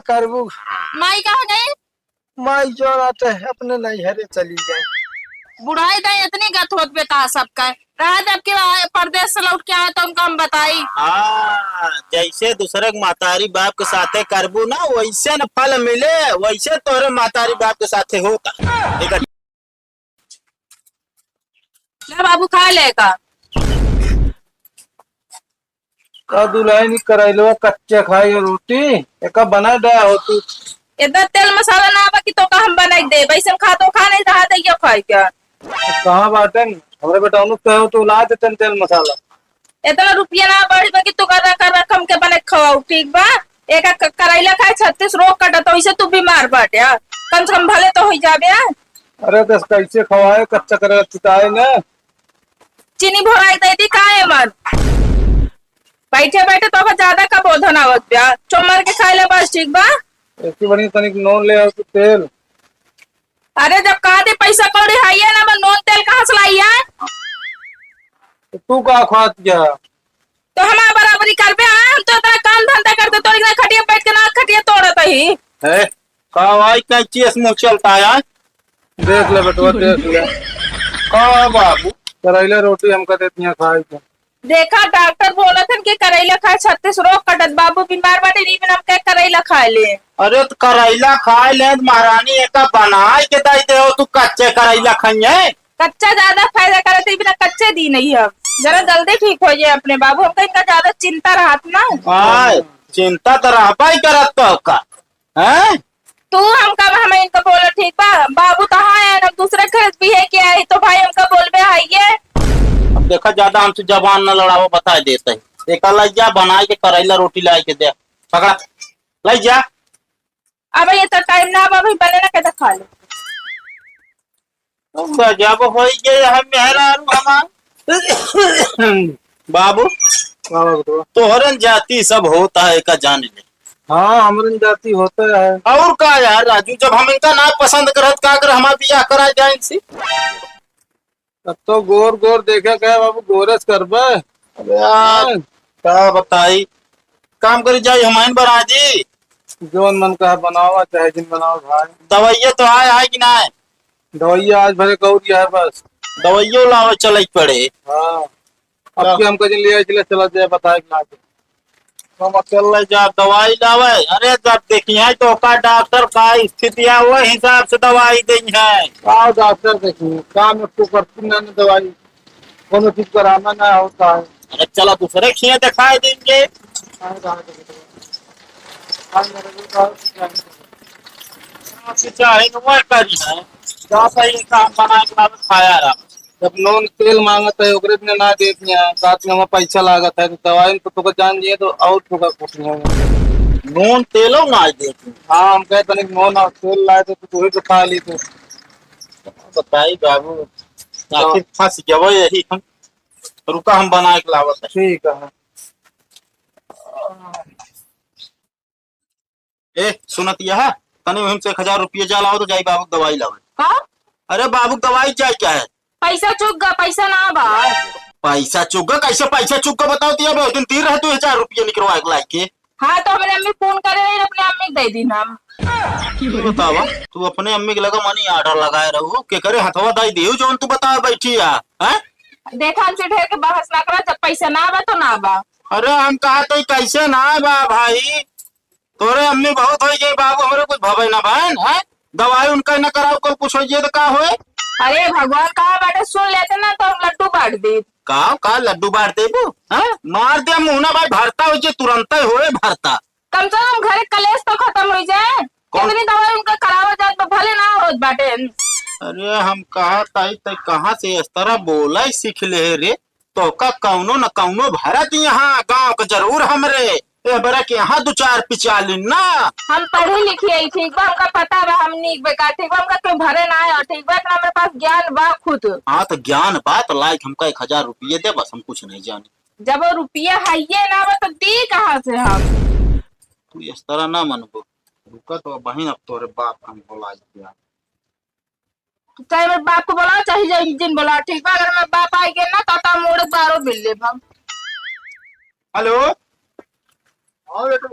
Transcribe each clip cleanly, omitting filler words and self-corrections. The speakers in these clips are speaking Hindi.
करबू। माई कहाँ गई? माई जो आते है अपने नैहरे चली जाए। बुढ़ाई दे इतनी गत होत बेटा सबका रहा जबकि परदेश से लौट के आए तो उनको हम बताई। हाँ, जैसे दूसरे के मातारी बाप के साथे करबू ना वैसे न फल मिले, वैसे तोरे मातारी बाप के साथे होता। ठीक है ले बाबू खा लेगा। का दुल्हन करैलवा कच्चे खाई रोटी एक बना दया होती। इतना तेल मसाला ना आवा कि तो का हम बनाई दे वैसे खा तो खा नहीं रहा दैया खाई क्या। कहाँ बाटे हमरे बेटा कहो तो ला देते तेल मसाला। इतना रुपया ना बढ़ी बा कि तू कर रकम के बने खवाऊ ठीक बा। एक करैला खाए 36 रोग कटा तो इसे तू बीमार बाटे कम से कम भले तो हो जाबे। अरे तो कैसे खवाए कच्चा करेला चिताए न चीनी भोराई दे दी काहे मन बैठे बैठे तो ज्यादा का बोधन आवत प्या चोमर के खाए ले बस ठीक बा। ऐसी बनी तनिक नॉन ले आओ तो तेल। अरे जब कहा दे पैसा कौड़ी है ना नॉन तेल कहाँ से लाई है। तो तू का खात गया तो हमारा बराबरी कर पे हम तो इतना काम धंधा करते तो इतना खटिया बैठ के ना खटिया तोड़ता ही है कवाई का चीज मुँह चलता है। देख ले बेटवा देख ले कहा बाबू करैला रोटी हमका देती है खाए के। देखा डॉक्टर बोला था कि करेला खाए 36 रोग कटत बाबू बीमार बाटे नहीं बिना के करेला खाए ले। अरे तो करैला खाए ले महारानी एक बनाए के दई दे तू कच्चे करैला खाइए। कच्चा ज्यादा फायदा करे थे बिना कच्चे दी नहीं है जरा जल्दी ठीक हो जाए अपने बाबू हमको इनका ज्यादा चिंता रहत ना। हाँ चिंता तो रहबा ही करत तो का है तू हमका हम इनका बोला ठीक बा बाबू तो है ना दूसरे घर भी है क्या है तो भाई हमका बोलबे आइए। अब देखा ज्यादा हमसे जबान न लड़ावो बता देते है एक लाई जा बनाए के करैला रोटी लाई के दे पकड़ा लाई जा। अब ये तो टाइम ना भाई बने ना कैसे खा ले गजब हो गए हम मेहरारू हमार बाबू तोहरन जाति सब होता है का जान ले। हाँ हमरन जाति होता है और का यार राजू जब हम इनका ना पसंद करत का कर हमार बियाह करा जाए इनसे। तब तो गोर गोर देखे क्या बाबू गोरस करबे। अबे यार क्या बताई काम करी जाए हमारे बराजी जोन मन का बनावा चाहे जिन बनाओ भाई। दवाइया तो आए कि ना है दवाइया आज भरे कहू दिया है बस दवाइयों लावे चले पड़े। हाँ अब की हमको जिन लिया चले चला जाए बताए कि हम अकेले जा दवाई लावे। अरे जब देखिए तो का डॉक्टर का स्थिति है वो हिसाब से दवाई देनी है। आओ डॉक्टर देखिए काम उसको करती ना दवाई कोनो चीज कराना ना होता है। अरे चलो दूसरे खिए दिखाई देंगे। चाहे वो करी है सही काम बना के खाया रहा। जब नॉन तेल मांगता है ओकरे ने ना देती है साथ में हमें पैसा लागत है तो दवाई तो जान दिए तो और ठोका कुछ नहीं नून तेलो ना देती। हाँ हम कहते नहीं नॉन तेल लाए थे तो तू ही तो खा ली तू बताई बाबू आखिर फंस गए यही हम रुका हम बना के लावत है। ठीक है। ए सुनत यह तने हमसे 1000 रुपये जा लाओ तो जाई बाबू दवाई लावे। का अरे बाबू दवाई जाए क्या है पैसा चुक गा पैसा ना बा। पैसा चुका कैसे पैसा चुका बताओ तो अब दिन तीर रह तू 1000 रुपये निकलवा के लाए के। हाँ तो हमारे अम्मी फोन करे रही अपने अम्मी को दे दी नाम। बतावा तू अपने अम्मी के लगा मनी ऑर्डर लगाए रहो के करे हथवा दाई देऊ जोन तू बता बैठी है देखा हमसे ढेर के बहस ना करा जब पैसा ना बा तो ना बा। अरे हम कहा तो कैसे ना बा भाई तोरे अम्मी बहुत हो गई बाबू हमारे कुछ भवे ना बहन है दवाई उनका न कराओ कल कुछ हो जाए तो का होए। अरे भगवान कहा बाटे सुन लेते ना तो हम लड्डू बांट दे। का लड्डू बांट देबू मार दे मुहना भाई भरता हो जे तुरंत होए भरता कम से कम घर कलेश तो खत्म हो जाए। कितनी दवाई उनका करावा जाए तो भले ना हो बाटे। अरे हम कहा ताई तय कहाँ से इस तरह बोला सीख ले रे तो का कौनो न कौनो भरत यहाँ गांव का जरूर हमरे बरा के यहाँ 2-4 पिचाली ना। हम पढ़ी लिखी है ठीक बा हमका पता बा हम नीक बेकार ठीक बा हमका क्यों भरे ना है ठीक बा इतना मेरे पास ज्ञान बा खुद। हाँ तो ज्ञान बात लाइक हमका 1000 रुपये दे बस हम कुछ नहीं जाने। जब वो रुपया है ये ना बा तो दी कहाँ से हम। तू इस तरह ना मनबो रुका तो बहन अब तोरे बाप हम बोला दिया चाहे मेरे बाप को बोला चाहे जिन बोला ठीक बा अगर मैं बाप आई गए ना तो मोड़ 12 मिल ले हम। हेलो हाँ बेटा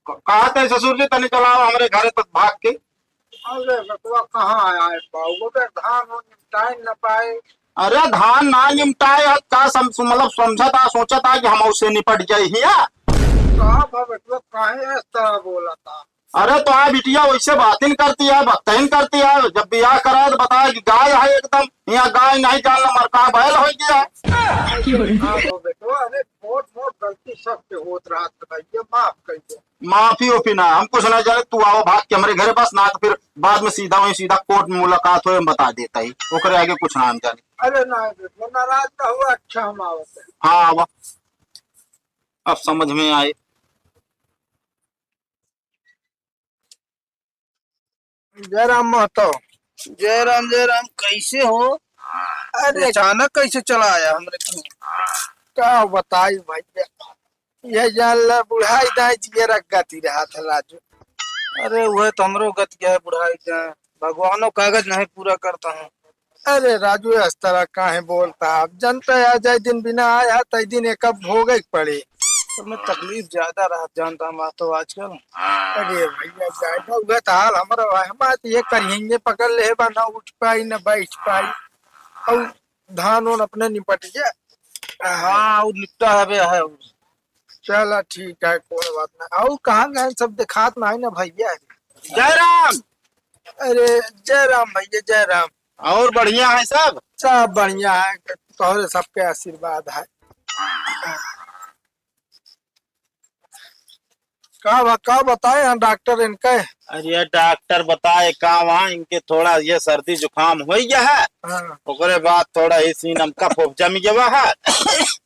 कहा थे ससुर जी तनी चलाओ हमारे घरे तक भाग के। अरे बतवा कहाँ आया है पाऊ वो तो धान वो निपटाए न पाए। अरे धान ना निपटाए है, का मतलब समझा था सोचा था कि हम उससे निपट जाए हिया। कहा बतवा काहे इस तरह बोला था। अरे तो आ बिटिया वैसे बातिन करती है बतहीन करती है, जब ब्याह करा तो बताया कि गाय है एकदम, यहाँ गाय नहीं जानना मरका बैल हो गया। हाँ वो बेटवा अरे बहुत बहुत गलती सबसे होत रहा था भैया माफ कर दे। माफी ओफी ना हम कुछ ना जाने, तू आओ भाग के हमारे घरे बस ना, तो फिर बाद में सीधा वही सीधा कोर्ट में मुलाकात हो बता देता ही, ओकरे आगे कुछ ना हम जाने। अरे ना बेटवा नाराज ना हुआ अच्छा हम आवत है। हाँ आवा, अब समझ में आए। जय राम महतो। जय राम कैसे हो? अरे अचानक कैसे चला आया हमरे को? क्या बताई भैया ये जान ला बुढ़ाई दाई जिए रख गति रहा था राजू। अरे वह तो हमरो गत गया है बुढ़ाई जाए, भगवानो कागज नहीं पूरा करता हूँ। अरे राजू इस तरह काहे बोलता अब जनता है जय दिन बिना आया तय दिन एक अब भोगे पड़े। तो मैं तकलीफ ज्यादा रहा जानता हूँ तो आजकल। अरे भैया जाएगा उगे तो हाल हमारा हमारे तो ये करिए पकड़ ले बा ना उठ पाई ना बैठ पाई और धान उन अपने निपट गया। हाँ वो निपटा है। चला ठीक है कोई बात नहीं। और कहाँ गए सब दिखात में आई ना भैया। जय राम। अरे जय राम भैया जय राम। और बढ़िया है सब? सब बढ़िया है तोहरे सबके आशीर्वाद है। का बताए हैं डॉक्टर इनके। अरे डॉक्टर बताए का वहाँ इनके थोड़ा ये सर्दी जुकाम हो गया है, हाँ। ओकरे बाद थोड़ा ही सीनम कफ उफ जम गया है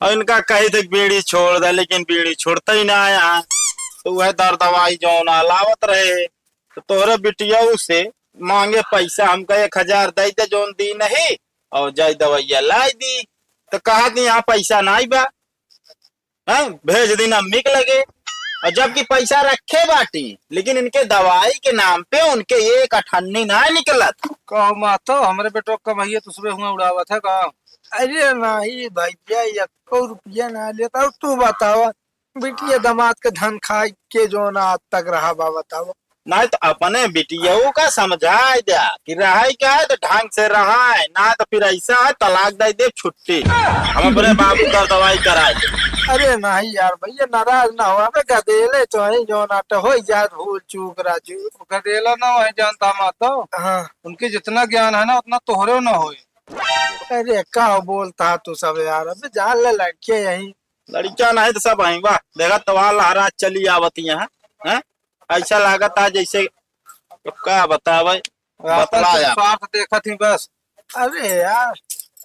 और इनका कही थे बीड़ी छोड़ दे, लेकिन बीड़ी छोड़ता ही ना आया, तो वह दर दवाई जो ना लावत रहे, तो तोहरे बिटिया से मांगे पैसा, हमका 1000 दे दे जोन दी नहीं और जाय दवाइया लाई दी, तो कहा कि यहाँ पैसा नहीं बा, भेज दी अम्मी के लगे, और जबकि पैसा रखे बाटी लेकिन इनके दवाई के नाम पे उनके एक अठन्नी ना निकला था। कहो मातो हमरे बेटो का भैया तुसबे हुआ उड़ावा था का? अरे नहीं भैया 1 रुपया ना लेता और तू बतावा बिटिया दामाद के धन खाए के जो ना आज तक रहा बा बतावा। नहीं तो अपने बिटिया का समझाए दिया कि रहा क्या है तो ढंग से रहा है, ना तो फिर ऐसा है तलाक दे दे छुट्टी, हम अपने बाबू का दवाई कराए। अरे नहीं यार भैया नाराज ना हुआ गदेले तो है जो नाट हो जात भूल चूक राजू। गदेला ना है जानता मातो, हाँ उनके जितना ज्ञान है ना उतना तोहरे ना होए। अरे का बोलता तू सब यार अब जान ले लड़के यही लड़कियां नहीं तो सब आई वाह देखा तवा लहरा चली आवती है, ऐसा लागत है जैसे तो क्या बतावे बतला यार। स्वार्थ देखा थी बस। अरे यार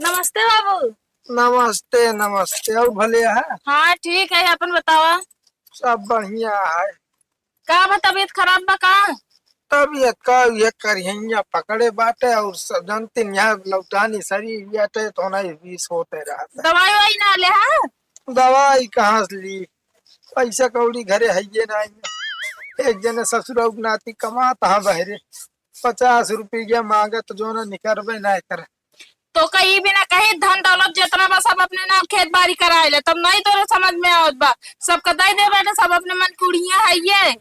नमस्ते बाबू। नमस्ते नमस्ते और भले है। हाँ ठीक है अपन बतावा। सब बढ़िया है। का बा तबीयत खराब बा का? तबीयत का ये करिया पकड़े बाटे और सब जानते यहाँ लौटानी शरीर बाटे तो नहीं 20 होते रहता। दवाई वाई ना ले हा? दवाई कहाँ से ली पैसा कौड़ी घरे है ये नहीं। एक जने ससुर नाती कमाता है बहरे 50 रुपया मांगत जो ना निकलबे नहीं करे। तो कहीं भी ना कहीं धन दौलत जितना बा सब अपने नाम खेत बाड़ी कराए ले तब नहीं तोरे समझ में आवत बा। सब कदाई दे बेटे सब अपने मन कुड़िया है ये।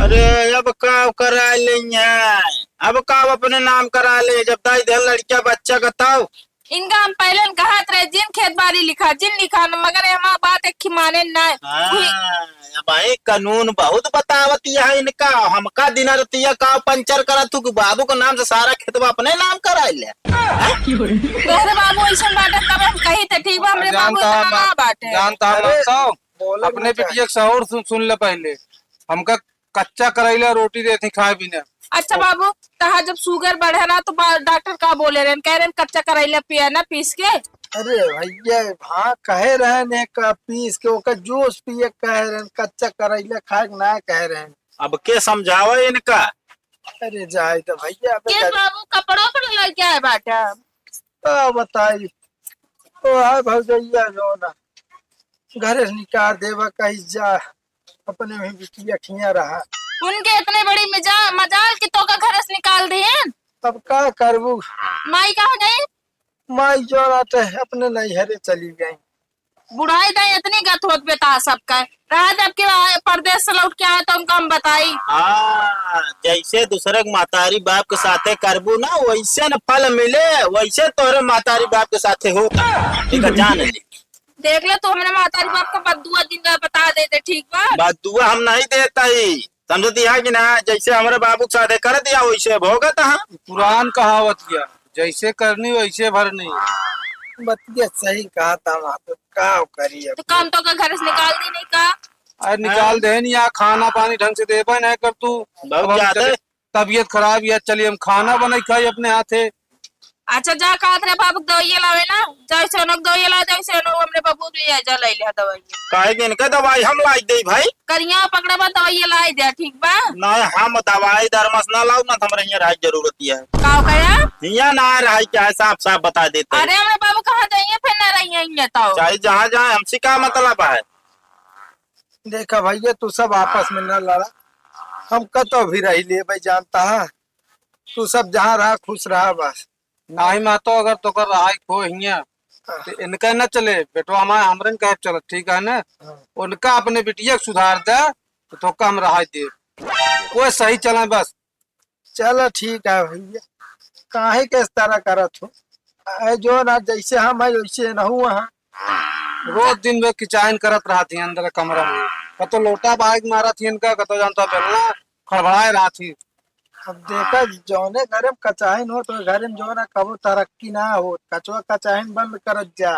अरे अब का करा ले, अब का अपने नाम करा ले, जब दाई दे लड़किया बच्चा बताओ। इनका हम पहले कहत रहे जिन खेत बाड़ी लिखा जिन लिखा न, मगर हमारा बात एक माने ना। भाई कानून बहुत बतावती है इनका, हमका दिन रतिया का पंचर करा तू बाबू के नाम से सारा खेतवा अपने नाम करा ले। तोहरे बाबू ऐसा बाटे तब हम कही थे ठीक बा हमरे बाबू इतना ना बाटे। जानता है अपने बिटिया के शहर सुन ले पहले, हमका कच्चा करेला रोटी देती खाए बिना। अच्छा बाबू कहा जब शुगर बढ़े ना तो डॉक्टर का बोले रहे कह रहे कच्चा करेला पिया ना पीस के। अरे भैया हाँ कहे रहे ने का पीस के ओका जूस पिए कह रहे कच्चा करेला खाए ना कह रहे। अब के समझावा इनका। अरे जाए तो भैया के बाबू कपड़ों पर लग गया है बाटा। तो बताई तो है भौजैया जो ना घर से निकाल देवा कहीं जा अपने में बिटिया खिया रहा। उनके इतने बड़ी मजाल की तो का घर से निकाल दिए। तब का करबू माई कहाँ गई? माई जो आते अपने नैहरे चली गई बुढ़ाई दाई इतनी गत होत बेटा सबका रहा जब के परदेश से लौट के आए तो उनका हम बताई। हाँ, जैसे दूसरे के मातारी बाप के साथे करबू ना वैसे न फल मिले, वैसे तोरे मातारी बाप के साथे होता। ठीक है, जान ले। देख ले तो हमने मातारी बाप का बदुआ दिन बता देते ठीक बा। बात दुआ हम नहीं देता ही, समझती है कि ना, जैसे हमारे बाबू के साथे कर दिया वैसे भोगत। हाँ, पुरान कहावत किया, जैसे करनी वैसे भरनी। बतिया सही कहा था वहाँ पे, का करी अब। तो काम तो का घर से निकाल दी नहीं का। अरे निकाल दे नहीं, यहाँ खाना पानी ढंग से दे नहीं कर तू। बहुत अब हम ज्यादा। चले, तबीयत खराब है, चलिए हम खाना बनाई खाई अपने हाथे। अच्छा जा का तेरे बाबू दवाई लावे ना, जैसे उनक दवाई ला जैसे उनक हमने बाबू ले जा ले ले दवाई। काहे दिन का दवाई हम लाई दे भाई। करिया पकड़े बा दवाई लाई दे ठीक बा। ना हम दवाई दरमस ना लाऊ ना, हमारे यहाँ रह जरूरत है। का कया यहाँ ना रहा क्या है, साफ साफ बता देते। अरे हमरे बाबू कहाँ जाइए फिर ना रहिए तो चाहे जहाँ जाए, हमसे क्या मतलब है। देखा भैया तू सब आपस में न लड़ा, हम कतो भी रही ले भाई, जानता है तू सब जहाँ रहा खुश रहा बस। नाही मातो अगर तो कर रहा खो हिया तो इनका न चले बेटो, हमारे हमरे कहे चल ठीक है ना। उनका अपने बिटिया के सुधार दे तो का हम रहा दे, वो सही चले बस। चलो ठीक है भैया, काहे के इस तरह करत हो, जो ना जैसे हम है वैसे न हुआ। रोज दिन वे किचाइन करत रहा थी अंदर कमरा में, कतो लोटा बाइक मारा थी इनका, कतो जानता बेलना खड़बड़ाए रहा थी। अब देखा जौने घरे में कचाइन हो तो घरे में जो ना कबो तरक्की ना हो, कचवा कचाइन बंद करत जा।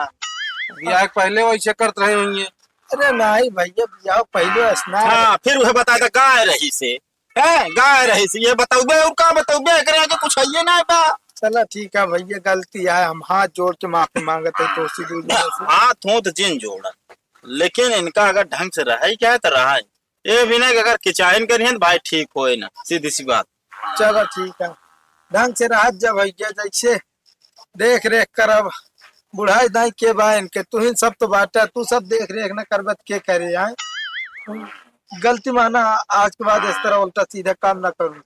बियाह के पहले वैसे करते रहे होंगे। अरे नहीं भैया बियाह पहले स्नान। हाँ, फिर वह बता दे गाय रही से है, गाय रही से ये बताऊबे और का बताऊबे, करे आगे कुछ है ना बा। चलो ठीक है भैया, गलती है, हम हाथ जोड़ के माफी मांगते हैं तो सीधी से। हाथ हो तो जिन जोड़ा, लेकिन इनका अगर ढंग से रहा ही क्या है तो रहा है। ये भी नहीं अगर किचाइन करिए तो भाई ठीक होए ना, सीधी सी बात। चलो ठीक है, ढंग से राहत जब भैया जैसे देख रेख करब, बुढ़ाई दाई के बा इनके, तू ही सब तो बाटा, तू सब देख रेख न करबत के करे आए। गलती माना आज के बाद इस तरह उल्टा सीधा काम न करूँ।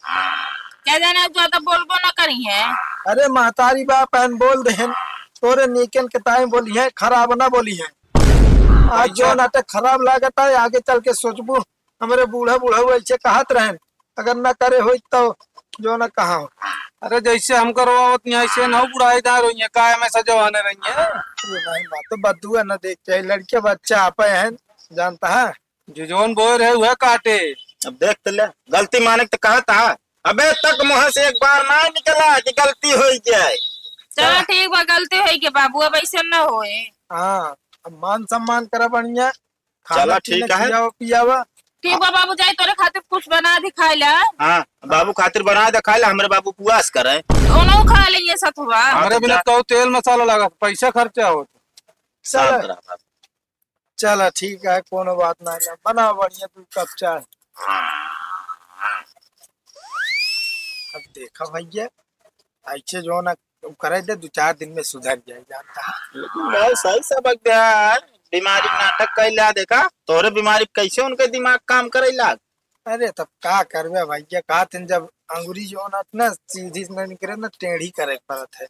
क्या जाने ज्यादा बोलबो ना करी है। अरे महतारी बाप एन बोल दे तोरे नीकन के ताई बोली है, खराब ना बोली है। आज जो नाटक खराब लागत है आगे चल के सोचबू, हमारे बूढ़ा बूढ़ा ऐसे कहत रहे, अगर न करे हो तो जो न कहा हो। अरे जैसे हम करवावत नहीं ऐसे न बुढ़ाई दार रही है, काय में सजवाने रही है। ये नहीं बात तो बदुआ न देख चाहिए, लड़के बच्चा आप है जानता है, जो जोन बोए रहे वह काटे। अब देख तो ले, गलती माने तो कहता है, अबे तक मुँह से एक बार ना निकला कि गलती हो जाए। चलो ठीक बा, गलती है के बाबू अब ऐसे न होए। हाँ अब मान सम्मान करा बढ़िया, खाना चलो ठीक पीना है। खियावा पियावा। ठीक बा बाबू जाए तोरे खातिर कुछ बना दिखाई ला। हाँ, बाबू खातिर बना दे, खा ले, हमारे बाबू पुआस करे। दोनों खा लेंगे सतुआ। हमारे बिना तो तेल मसाला लगा, पैसा खर्चा हो। चलो चलो ठीक है, कोनो बात नहीं, बना बढ़िया तू कप चाय। अब देखा भैया ऐसे जो ना करे दे, 2-4 दिन में सुधर जाए, जानता है। लेकिन बहुत सही सबक दिया यार, बीमारी नाटक कैला देखा तोरे बीमारी कैसे उनके दिमाग काम करेला। अरे तब का करवे भैया, कहा जब अंगुरी जो ना सीधी में निकले ना टेढ़ी करे पड़त है।